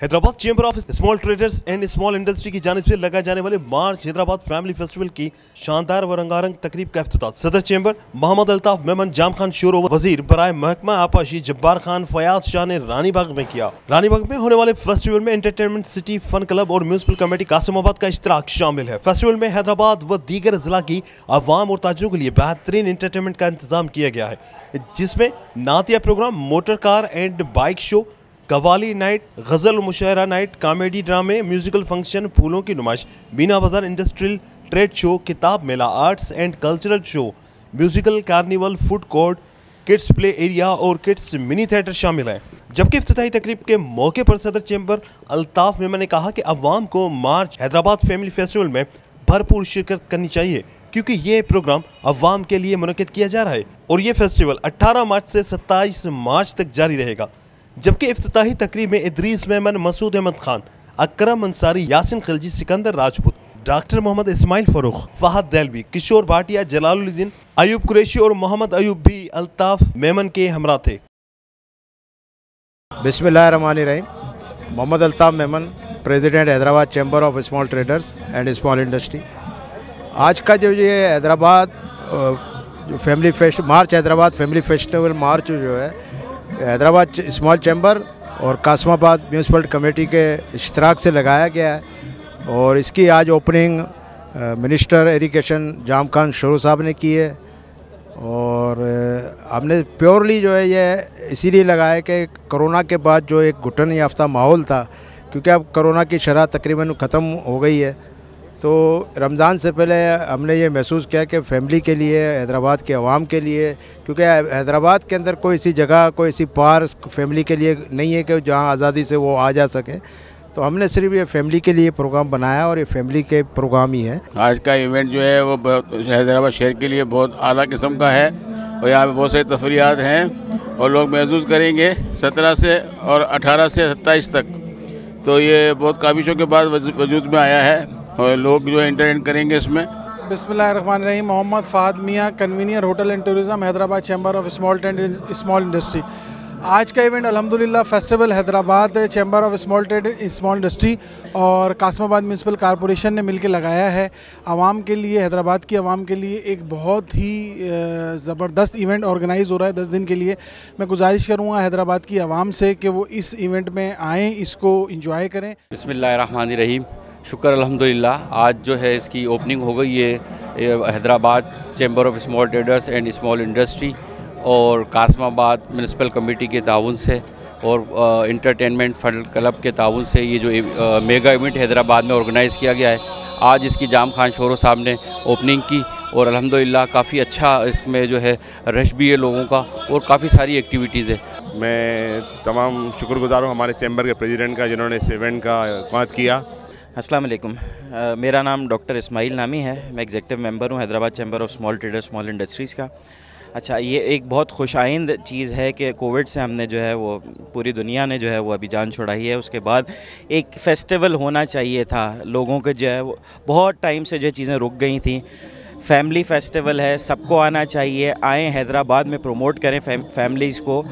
Hyderabad chamber of small traders and small industry की जानिब से लगाए जाने वाले मार्च हैदराबाद फैमिली फेस्टिवल की शानदार व रंगारंग तकरीब का इफ्तिताह सदर चेंबर मोहम्मद अल्ताफ मेमन जाम खान शोर वजीर बराए महकमा आपाशी जब्बार खान फयाज शाह ने रानी बाग में किया। रानी बाग में होने वाले फेस्टिवल में एंटरटेनमेंट सिटी फन क्लब और म्यूनिसिपल कमेटी कासिमाबाद का इश्तराक शामिल है। फेस्टिवल में हैदराबाद व दीगर जिला की अवाम और ताजरों के लिए बेहतरीन एंटरटेनमेंट का इंतजाम किया गया है, जिसमें नातिया program, motor car and bike show, कवाली नाइट, गज़ल मुशायरा नाइट, कॉमेडी ड्रामे, म्यूजिकल फंक्शन, फूलों की नुमाइश, मीना बाजार इंडस्ट्रियल ट्रेड शो, किताब मेला, arts and cultural show, musical carnival, food court, kids play area और किड्स मिनी थिएटर शामिल हैं। जबकि इफ्तिताही तकरीब के मौके पर सदर चेंबर अल्ताफ मेमन ने कहा कि अवाम को मार्च हैदराबाद फैमिली फेस्टिवल में भरपूर शिरकत करनी चाहिए, क्योंकि ये प्रोग्राम अवाम के लिए मुनक्किद किया जा रहा है और ये फेस्टिवल 18 मार्च से 27 मार्च तक जारी रहेगा। जबकि इफ्तिताही तकरीब में इदरीस मेमन, मसूद अहमद खान, अकरम अंसारी, यासिन खिलजी, सिकंदर राजपूत, डॉक्टर मोहम्मद इस्माइल फरूख, फहद देलवी, किशोर भाटिया, जलालुद्दीन, अयूब कुरैशी और मोहम्मद अयूब भी अल्ताफ मेमन के हमरा थे। बिस्मिल्लाहिर्रहमानिर्रहीम। Mohammad Altaf Memon, president Hyderabad chamber of small traders and small industry. आज का जो ये हैदराबाद जो family fest March, Hyderabad family festival March जो है हैदराबाद स्मॉल चैम्बर और कासिमाबाद म्यूनिसिपल कमेटी के इश्तराक से लगाया गया है और इसकी आज ओपनिंग मिनिस्टर इरिगेशन जाम खान शोर साहब ने की है। और हमने प्योरली जो है ये इसीलिए लगाया कि कोरोना के बाद जो एक घुटन याफ्ता माहौल था, क्योंकि अब कोरोना की शरह तकरीबन ख़त्म हो गई है, तो रमज़ान से पहले हमने ये महसूस किया कि फ़ैमिली के लिए, हैदराबाद के अवाम के लिए, क्योंकि हैदराबाद के अंदर कोई ऐसी जगह, कोई ऐसी पार्क फैमिली के लिए नहीं है कि जहाँ आज़ादी से वो आ जा सके, तो हमने सिर्फ ये फैमिली के लिए प्रोग्राम बनाया और ये फैमिली के प्रोग्राम ही है। आज का इवेंट जो है वो हैदराबाद शहर के लिए बहुत आला किस्म का है और यहाँ पे बहुत सारी तफरीयात हैं और लोग महसूस करेंगे 17 से और 18 से 27 तक। तो ये बहुत काबिशों के बाद वजूद में आया है और लोग जो है एंटरटेन करेंगे इसमें। बिस्मिल्लाहिर्रहमानिर्रहीम। मोहम्मद फ़हद मियाँ, convener hotel and tourism, Hyderabad chamber of small trade and small industry. आज का इवेंट अल्हम्दुलिल्लाह festival Hyderabad chamber of small trade small industry और कासिमाबाद म्यूनिसिपल कॉरपोरेशन ने मिलकर लगाया है। आवाम के लिए, हैदराबाद की आवाम के लिए एक बहुत ही ज़बरदस्त इवेंट ऑर्गेनाइज़ हो रहा है 10 दिन के लिए। मैं गुजारिश करूँगा हैदराबाद की आवाम से कि वो इस इवेंट में आएँ, इसको इंजॉय करें। बिस्मिल्लाहिर्रहमानिर्रहीम। शुक्र अल्हम्दुलिल्लाह, आज जो है इसकी ओपनिंग हो गई है Hyderabad chamber of small traders and small industry और कासिमाबाद म्यूनिसिपल कमेटी के ताउन से और इंटरटेनमेंट फंड क्लब के ताउन से ये जो मेगा इवेंट हैदराबाद में ऑर्गेनाइज़ किया गया है। आज इसकी जाम खान शोर साहब ने ओपनिंग की और अल्हम्दुलिल्लाह काफ़ी अच्छा इसमें जो है रश भी है लोगों का और काफ़ी सारी एक्टिविटीज़ है। मैं तमाम शुक्रगुज़ार हूँ हमारे चैम्बर के प्रेसिडेंट का, जिन्होंने इस इवेंट का इक़ामत किया। अस्सलाम वालेकुम। मेरा नाम डॉक्टर इस्माइल नामी है। मैं एग्जीक्यूटिव मेंबर हूँ Hyderabad chamber of small traders small industries का। अच्छा, ये एक बहुत खुशाइंद चीज़ है कि कोविड से हमने जो है वो पूरी दुनिया ने जो है वो अभी जान छुड़ाई है। उसके बाद एक फ़ेस्टिवल होना चाहिए था। लोगों के जो है वो बहुत टाइम से जो चीज़ें रुक गई थी। फैमिली फेस्टिवल है, सबको आना चाहिए। आएँ हैदराबाद में प्रमोट करें फैमिलीज़ को।